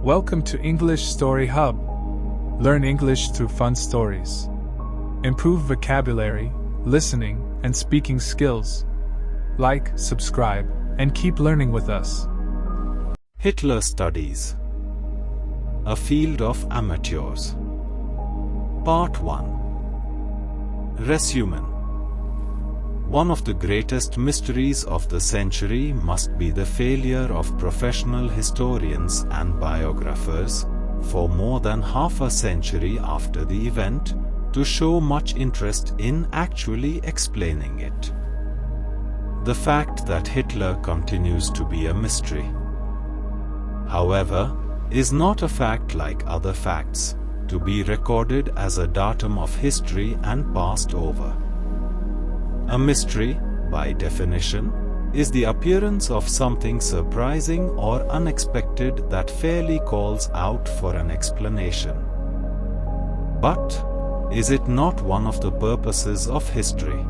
Welcome to English Story Hub. Learn English through fun stories. Improve vocabulary, listening, and speaking skills. Like, subscribe, and keep learning with us. Hitler Studies. A Field of Amateurs. Part 1. Resumen. One of the greatest mysteries of the century must be the failure of professional historians and biographers, for more than half a century after the event, to show much interest in actually explaining it. The fact that Hitler continues to be a mystery, however, is not a fact like other facts, to be recorded as a datum of history and passed over. A mystery, by definition, is the appearance of something surprising or unexpected that fairly calls out for an explanation. But, is it not one of the purposes of history?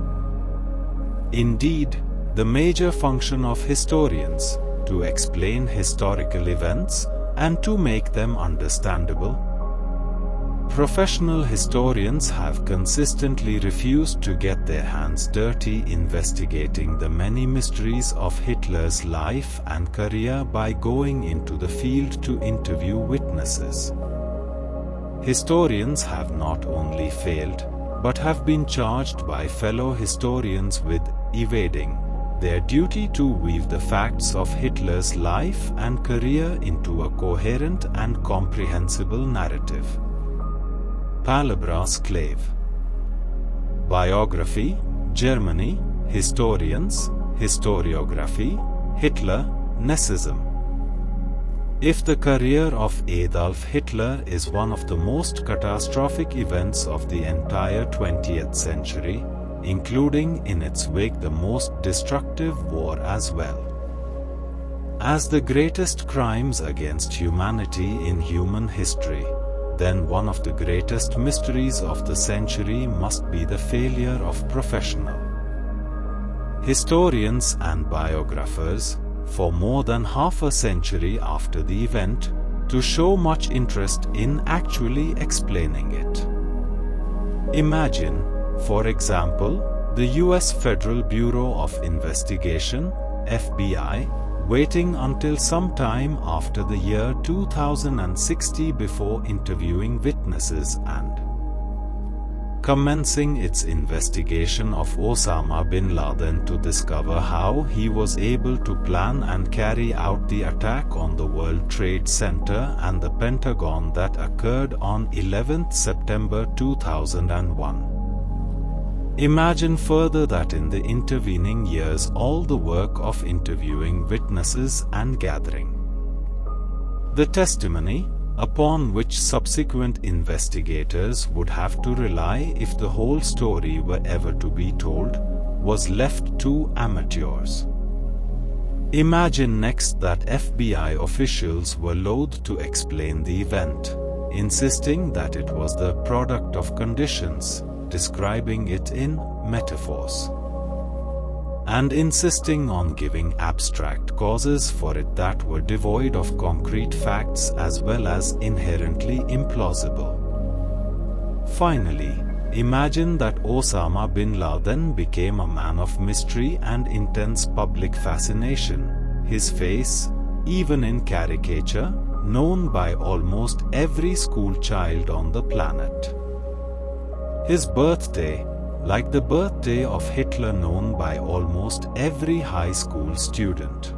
Indeed, the major function of historians, to explain historical events and to make them understandable. Professional historians have consistently refused to get their hands dirty investigating the many mysteries of Hitler's life and career by going into the field to interview witnesses. Historians have not only failed, but have been charged by fellow historians with evading their duty to weave the facts of Hitler's life and career into a coherent and comprehensible narrative. Palabras clave. Biography, Germany, historians, historiography, Hitler, Nazism. If the career of Adolf Hitler is one of the most catastrophic events of the entire 20th century, including in its wake the most destructive war as well as the greatest crimes against humanity in human history, then one of the greatest mysteries of the century must be the failure of professional historians and biographers, for more than half a century after the event, to show much interest in actually explaining it. Imagine, for example, the U.S. Federal Bureau of Investigation, FBI, waiting until some time after the year 2060 before interviewing witnesses and commencing its investigation of Osama bin Laden to discover how he was able to plan and carry out the attack on the World Trade Center and the Pentagon that occurred on 11 September 2001. Imagine further that in the intervening years all the work of interviewing witnesses and gathering the testimony, upon which subsequent investigators would have to rely if the whole story were ever to be told, was left to amateurs. Imagine next that FBI officials were loath to explain the event, insisting that it was the product of conditions, describing it in metaphors, and insisting on giving abstract causes for it that were devoid of concrete facts as well as inherently implausible. Finally, imagine that Osama bin Laden became a man of mystery and intense public fascination, his face, even in caricature, known by almost every school child on the planet. His birthday, like the birthday of Hitler, known by almost every high school student.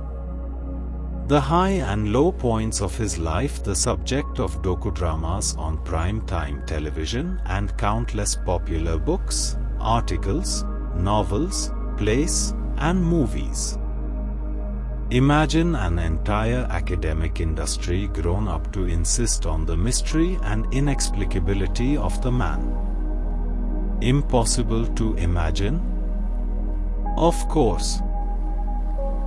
The high and low points of his life the subject of docudramas on prime-time television and countless popular books, articles, novels, plays, and movies. Imagine an entire academic industry grown up to insist on the mystery and inexplicability of the man. Impossible to imagine? Of course.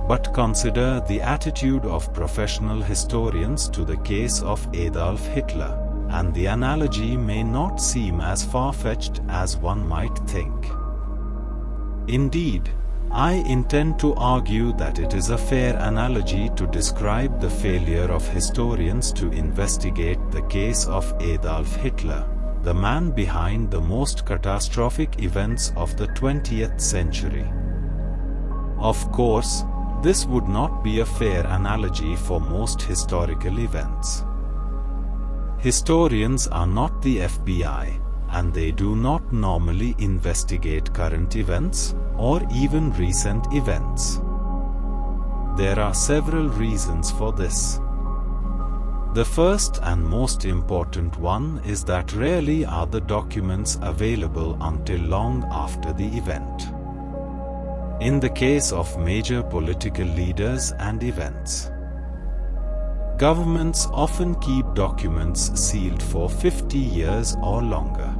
But consider the attitude of professional historians to the case of Adolf Hitler, and the analogy may not seem as far-fetched as one might think. Indeed, I intend to argue that it is a fair analogy to describe the failure of historians to investigate the case of Adolf Hitler, the man behind the most catastrophic events of the 20th century. Of course, this would not be a fair analogy for most historical events. Historians are not the FBI, and they do not normally investigate current events, or even recent events. There are several reasons for this. The first and most important one is that rarely are the documents available until long after the event. In the case of major political leaders and events, governments often keep documents sealed for 50 years or longer.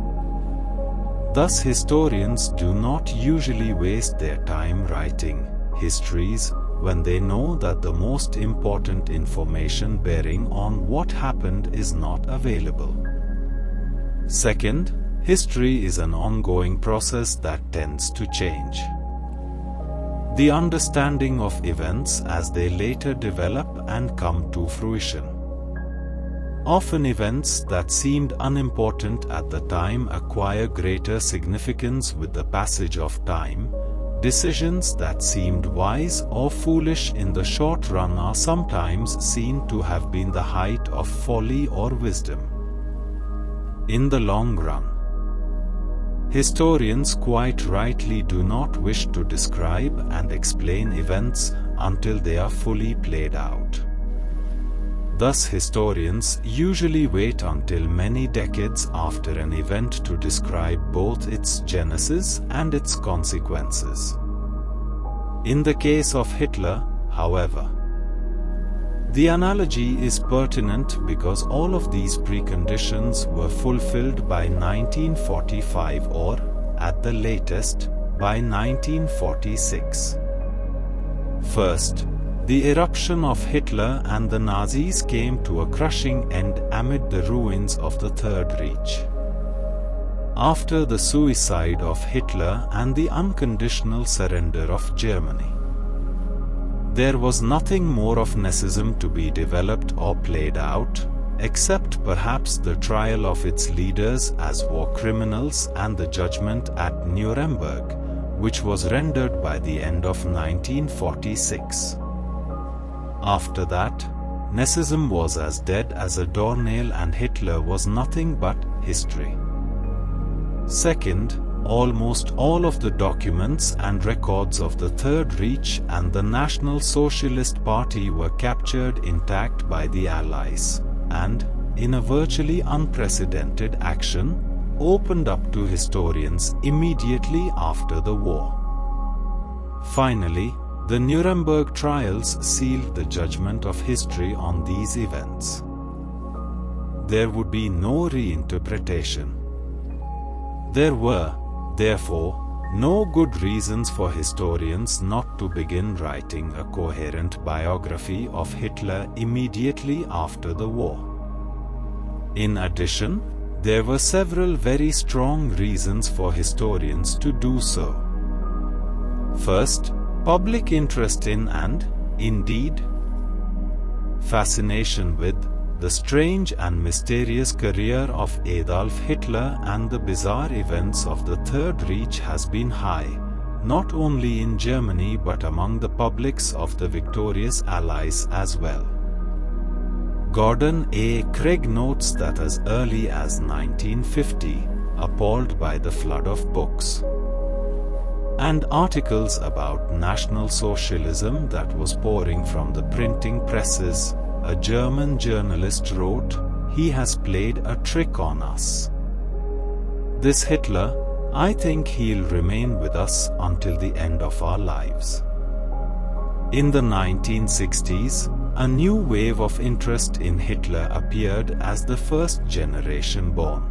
Thus, historians do not usually waste their time writing histories when they know that the most important information bearing on what happened is not available. Second, history is an ongoing process that tends to change. The understanding of events as they later develop and come to fruition. Often events that seemed unimportant at the time acquire greater significance with the passage of time. Decisions that seemed wise or foolish in the short run are sometimes seen to have been the height of folly or wisdom. In the long run, historians quite rightly do not wish to describe and explain events until they are fully played out. Thus, historians usually wait until many decades after an event to describe both its genesis and its consequences. In the case of Hitler, however, the analogy is pertinent because all of these preconditions were fulfilled by 1945 or, at the latest, by 1946. First, the eruption of Hitler and the Nazis came to a crushing end amid the ruins of the Third Reich. After the suicide of Hitler and the unconditional surrender of Germany, there was nothing more of Nazism to be developed or played out, except perhaps the trial of its leaders as war criminals and the judgment at Nuremberg, which was rendered by the end of 1946. After that, Nazism was as dead as a doornail and Hitler was nothing but history. Second, almost all of the documents and records of the Third Reich and the National Socialist Party were captured intact by the Allies, and, in a virtually unprecedented action, opened up to historians immediately after the war. Finally, the Nuremberg trials sealed the judgment of history on these events. There would be no reinterpretation. There were, therefore, no good reasons for historians not to begin writing a coherent biography of Hitler immediately after the war. In addition, there were several very strong reasons for historians to do so. First, public interest in and, indeed, fascination with the strange and mysterious career of Adolf Hitler and the bizarre events of the Third Reich has been high, not only in Germany but among the publics of the victorious Allies as well. Gordon A. Craig notes that as early as 1950, appalled by the flood of books and articles about National Socialism that was pouring from the printing presses, a German journalist wrote, "He has played a trick on us. This Hitler, I think he'll remain with us until the end of our lives." In the 1960s, a new wave of interest in Hitler appeared as the first generation born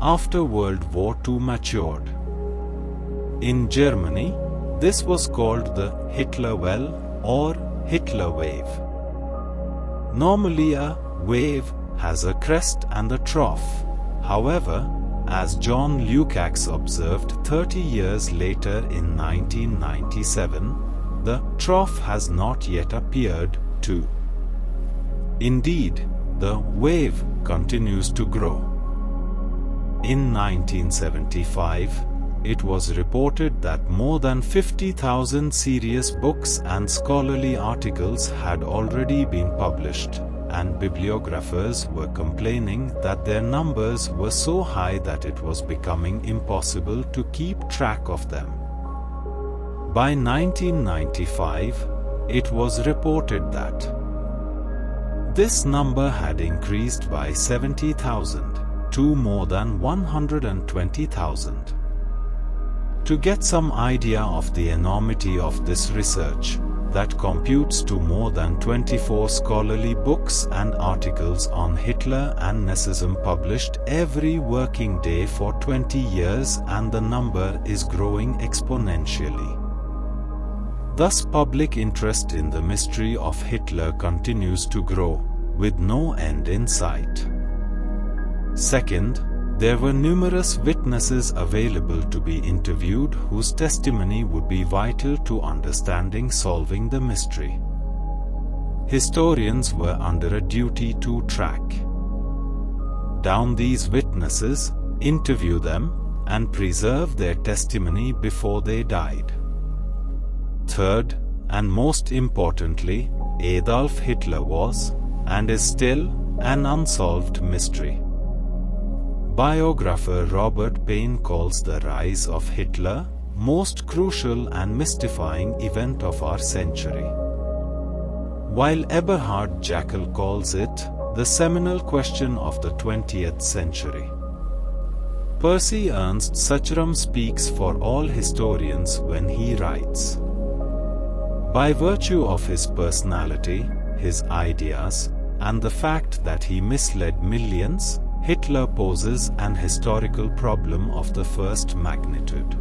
after World War II matured. In Germany, this was called the Hitler Well or Hitler Wave. Normally a wave has a crest and a trough. However, as John Lukács observed 30 years later in 1997, the trough has not yet appeared, too. Indeed, the wave continues to grow. In 1975, it was reported that more than 50,000 serious books and scholarly articles had already been published, and bibliographers were complaining that their numbers were so high that it was becoming impossible to keep track of them. By 1995, it was reported that this number had increased by 70,000 to more than 120,000. To get some idea of the enormity of this research, that computes to more than 24 scholarly books and articles on Hitler and Nazism published every working day for 20 years, and the number is growing exponentially. Thus, public interest in the mystery of Hitler continues to grow, with no end in sight. Second, there were numerous witnesses available to be interviewed whose testimony would be vital to understanding solving the mystery. Historians were under a duty to track down these witnesses, interview them, and preserve their testimony before they died. Third, and most importantly, Adolf Hitler was, and is still, an unsolved mystery. Biographer Robert Payne calls the rise of Hitler most crucial and mystifying event of our century, while Eberhard Jäckel calls it the seminal question of the 20th century. Percy Ernst Sachram speaks for all historians when he writes, "By virtue of his personality, his ideas, and the fact that he misled millions, Hitler poses an historical problem of the first magnitude."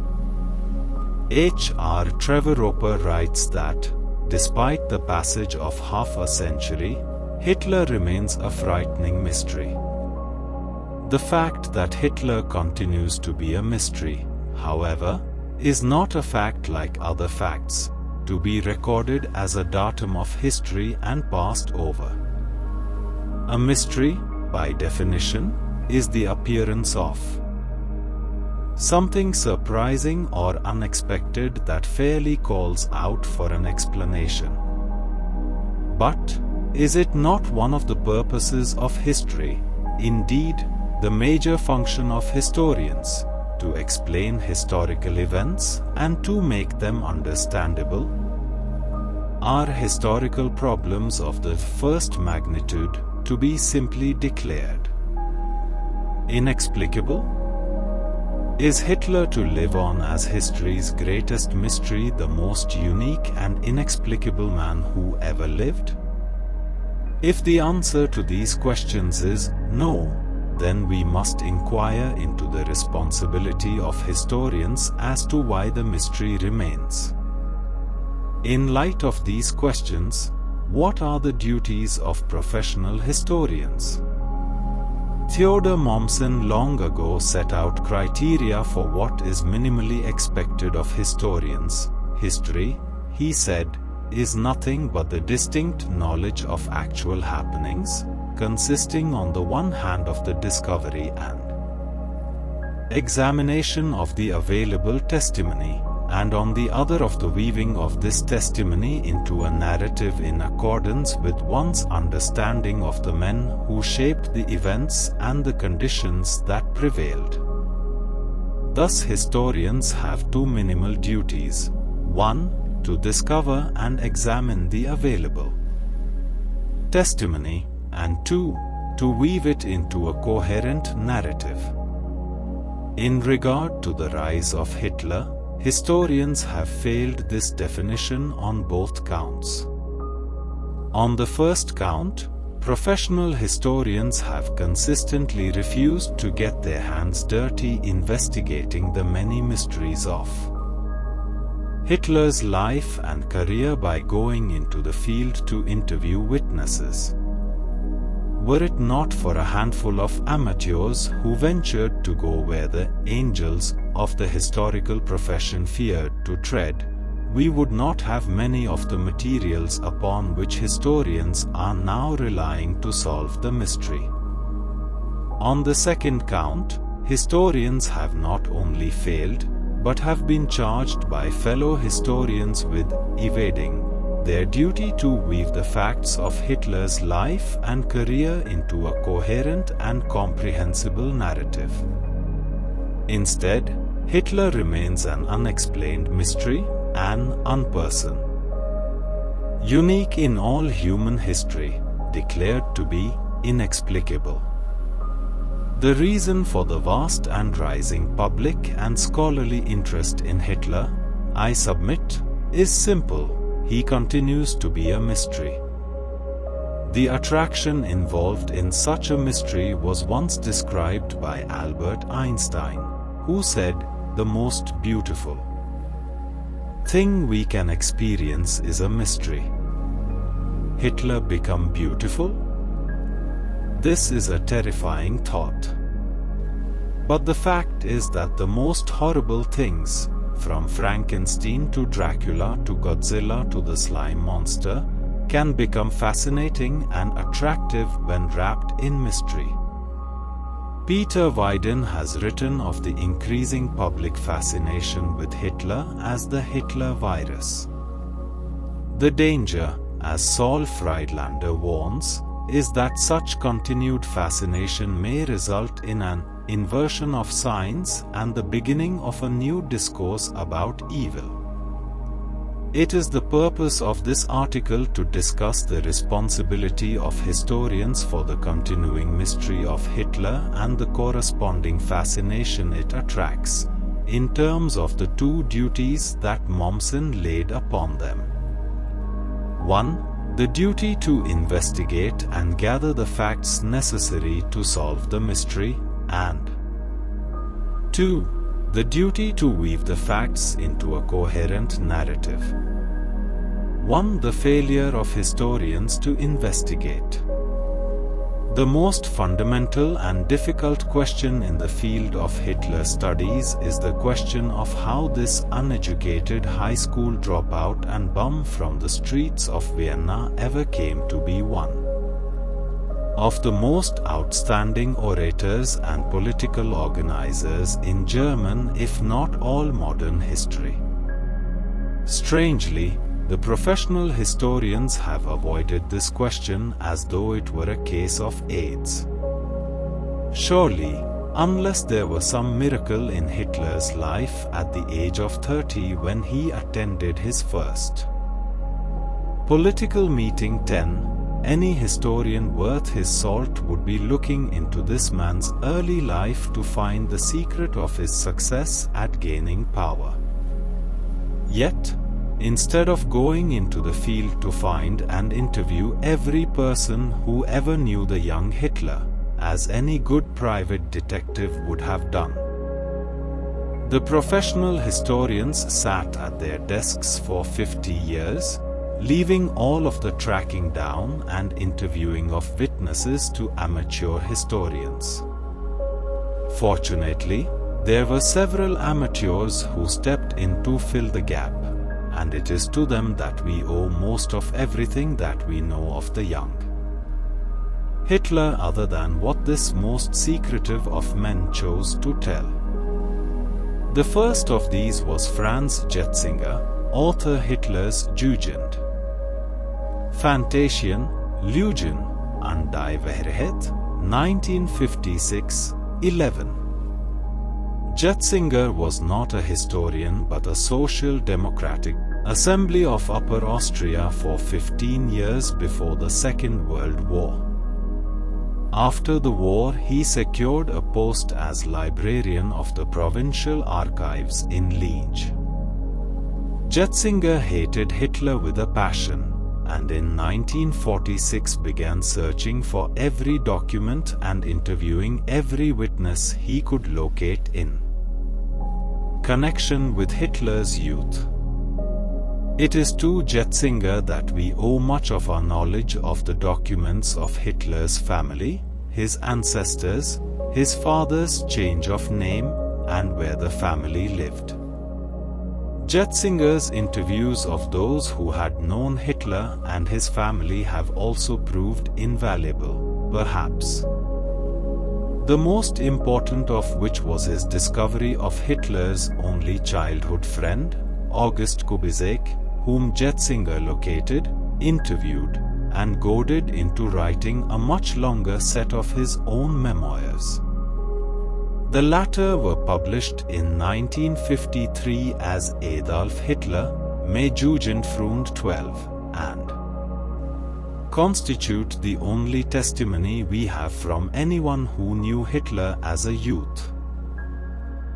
H.R. Trevor Roper writes that, despite the passage of half a century, Hitler remains a frightening mystery. The fact that Hitler continues to be a mystery, however, is not a fact like other facts, to be recorded as a datum of history and passed over. A mystery, by definition, is the appearance of something surprising or unexpected that fairly calls out for an explanation. But, is it not one of the purposes of history, indeed, the major function of historians, to explain historical events and to make them understandable? Are historical problems of the first magnitude to be simply declared inexplicable? Is Hitler to live on as history's greatest mystery, the most unique and inexplicable man who ever lived? If the answer to these questions is no, then we must inquire into the responsibility of historians as to why the mystery remains. In light of these questions, what are the duties of professional historians? Theodor Mommsen long ago set out criteria for what is minimally expected of historians. History, he said, is nothing but the distinct knowledge of actual happenings, consisting on the one hand of the discovery and examination of the available testimony, and on the other of the weaving of this testimony into a narrative in accordance with one's understanding of the men who shaped the events and the conditions that prevailed. Thus historians have two minimal duties: 1. To discover and examine the available testimony, and 2. To weave it into a coherent narrative. In regard to the rise of Hitler, historians have failed this definition on both counts. On the first count, professional historians have consistently refused to get their hands dirty investigating the many mysteries of Hitler's life and career by going into the field to interview witnesses. were it not for a handful of amateurs who ventured to go where the angels of the historical profession feared to tread, we would not have many of the materials upon which historians are now relying to solve the mystery. On the second count, historians have not only failed, but have been charged by fellow historians with evading their duty to weave the facts of Hitler's life and career into a coherent and comprehensible narrative. Instead, Hitler remains an unexplained mystery, an unperson. Unique in all human history, declared to be inexplicable. The reason for the vast and rising public and scholarly interest in Hitler, I submit, is simple. He continues to be a mystery. The attraction involved in such a mystery was once described by Albert Einstein, who said, "The most beautiful thing we can experience is a mystery." Hitler become beautiful? This is a terrifying thought. But the fact is that the most horrible things, from Frankenstein to Dracula to Godzilla to the slime monster, can become fascinating and attractive when wrapped in mystery. Peter Weiden has written of the increasing public fascination with Hitler as the Hitler virus. The danger, as Saul Friedlander warns, is that such continued fascination may result in an inversion of science and the beginning of a new discourse about evil. It is the purpose of this article to discuss the responsibility of historians for the continuing mystery of Hitler and the corresponding fascination it attracts, in terms of the two duties that Mommsen laid upon them. 1. The duty to investigate and gather the facts necessary to solve the mystery, and 2. The duty to weave the facts into a coherent narrative. 1. The failure of historians to investigate. The most fundamental and difficult question in the field of Hitler studies is the question of how this uneducated high school dropout and bum from the streets of Vienna ever came to be one of the most outstanding orators and political organizers in German, if not all modern history. Strangely, the professional historians have avoided this question as though it were a case of AIDS. Surely, unless there were some miracle in Hitler's life at the age of 30 when he attended his first political meeting 10, any historian worth his salt would be looking into this man's early life to find the secret of his success at gaining power. Yet, instead of going into the field to find and interview every person who ever knew the young Hitler, as any good private detective would have done, the professional historians sat at their desks for 50 years, leaving all of the tracking down and interviewing of witnesses to amateur historians. Fortunately, there were several amateurs who stepped in to fill the gap, and it is to them that we owe most of everything that we know of the young Hitler, other than what this most secretive of men chose to tell. The first of these was Franz Jetzinger, author Hitler's Jugend, Fantasien, Lügen und die Wahrheit, 1956-11. Jetzinger was not a historian but a social democratic Assembly of Upper Austria for 15 years before the Second World War. After the war, he secured a post as librarian of the provincial archives in Liege. Jetzinger hated Hitler with a passion, and in 1946 began searching for every document and interviewing every witness he could locate in connection with Hitler's youth. It is to Jetzinger that we owe much of our knowledge of the documents of Hitler's family, his ancestors, his father's change of name, and where the family lived. Jetzinger's interviews of those who had known Hitler and his family have also proved invaluable, perhaps. The most important of which was his discovery of Hitler's only childhood friend, August Kubizek, whom Jetzinger located, interviewed, and goaded into writing a much longer set of his own memoirs. The latter were published in 1953 as Adolf Hitler, May Jugendfreund 12, and constitute the only testimony we have from anyone who knew Hitler as a youth.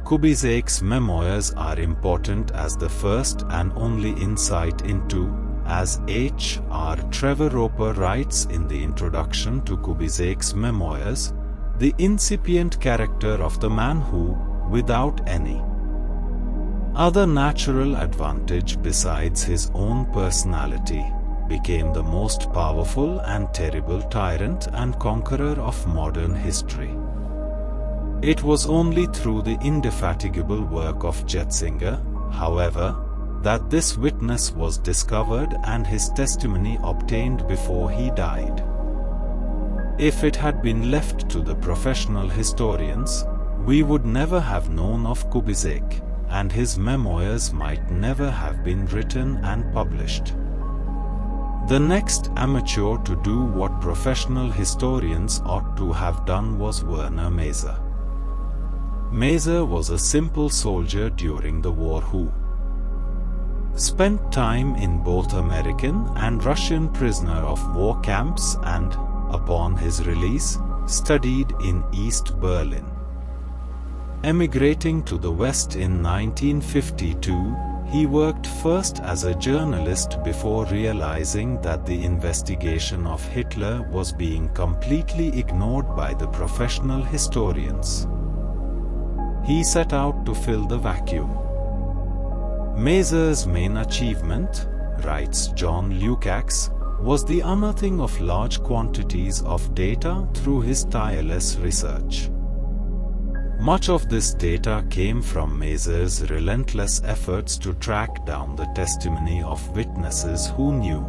Kubizek's memoirs are important as the first and only insight into, as H.R. Trevor Roper writes in the introduction to Kubizek's memoirs, the incipient character of the man who, without any other natural advantage besides his own personality, became the most powerful and terrible tyrant and conqueror of modern history. It was only through the indefatigable work of Jetzinger, however, that this witness was discovered and his testimony obtained before he died. If it had been left to the professional historians, we would never have known of Kubizek, and his memoirs might never have been written and published. The next amateur to do what professional historians ought to have done was Werner Maser. Maser was a simple soldier during the war who spent time in both American and Russian prisoner of war camps and, upon his release, studied in East Berlin. Emigrating to the West in 1952, he worked first as a journalist before realizing that the investigation of Hitler was being completely ignored by the professional historians. He set out to fill the vacuum. Maser's main achievement, writes John Lukács, was the unearthing of large quantities of data through his tireless research. Much of this data came from Maser's relentless efforts to track down the testimony of witnesses who knew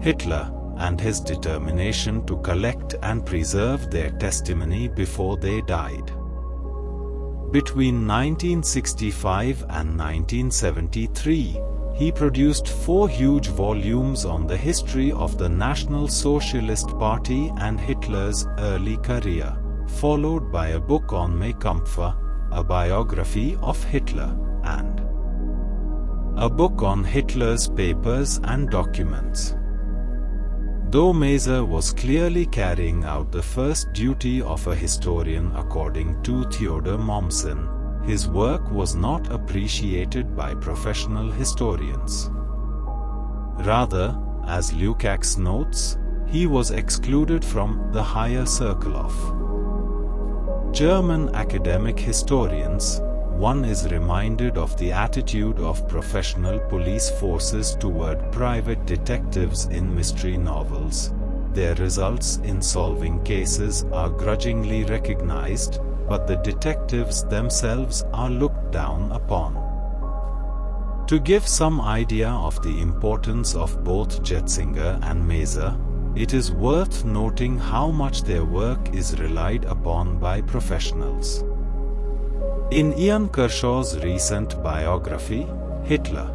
Hitler, and his determination to collect and preserve their testimony before they died. Between 1965 and 1973, he produced 4 huge volumes on the history of the National Socialist Party and Hitler's early career, followed by a book on Mein Kampfer, a biography of Hitler, and a book on Hitler's papers and documents. Though Maser was clearly carrying out the first duty of a historian according to Theodor Mommsen, his work was not appreciated by professional historians. Rather, as Lukács notes, he was excluded from the higher circle of German academic historians. One is reminded of the attitude of professional police forces toward private detectives in mystery novels. Their results in solving cases are grudgingly recognized, but the detectives themselves are looked down upon. To give some idea of the importance of both Jetzinger and Maser, it is worth noting how much their work is relied upon by professionals. In Ian Kershaw's recent biography, Hitler,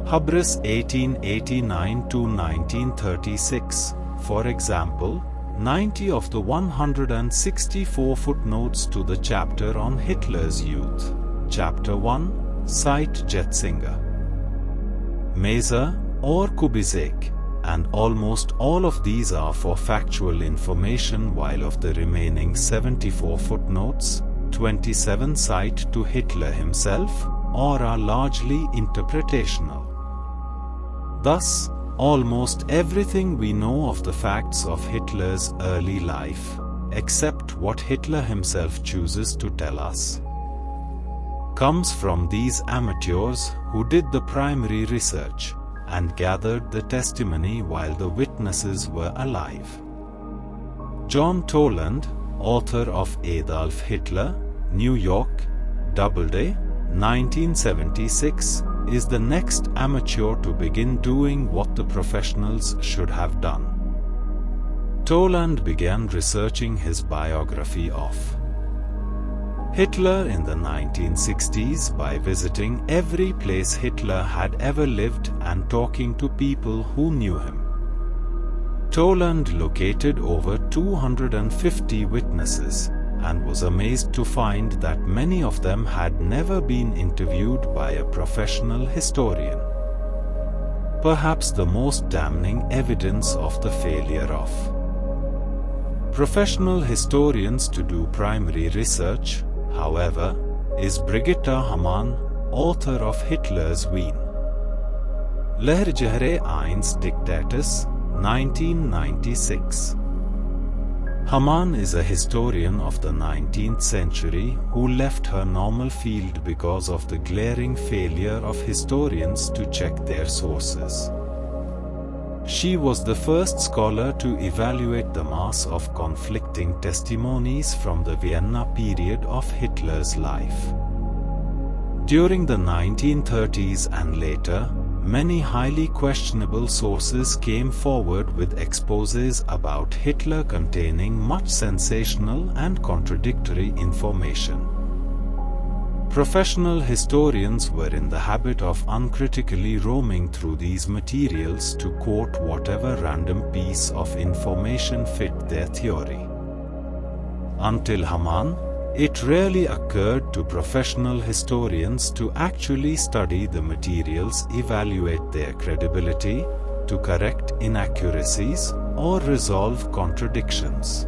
Hubris 1889–1936, for example, 90 of the 164 footnotes to the chapter on Hitler's youth, Chapter 1, cite Jetzinger, Maser, or Kubizek, and almost all of these are for factual information, while of the remaining 74 footnotes, 27 cite to Hitler himself, or are largely interpretational. Thus, almost everything we know of the facts of Hitler's early life, except what Hitler himself chooses to tell us, comes from these amateurs who did the primary research and gathered the testimony while the witnesses were alive. John Toland, author of Adolf Hitler, New York, Doubleday, 1976, is the next amateur to begin doing what the professionals should have done. Toland began researching his biography of Hitler in the 1960s by visiting every place Hitler had ever lived and talking to people who knew him. Toland located over 250 witnesses and was amazed to find that many of them had never been interviewed by a professional historian. Perhaps the most damning evidence of the failure of professional historians to do primary research, however, is Brigitte Hamann, author of Hitler's Wien. Lehrjahre eins Dictatus, 1996. Hamann is a historian of the 19th century who left her normal field because of the glaring failure of historians to check their sources. She was the first scholar to evaluate the mass of conflicting testimonies from the Vienna period of Hitler's life. During the 1930s and later, many highly questionable sources came forward with exposés about Hitler containing much sensational and contradictory information. Professional historians were in the habit of uncritically roaming through these materials to quote whatever random piece of information fit their theory. Until Hamann, it rarely occurred to professional historians to actually study the materials, evaluate their credibility, to correct inaccuracies, or resolve contradictions.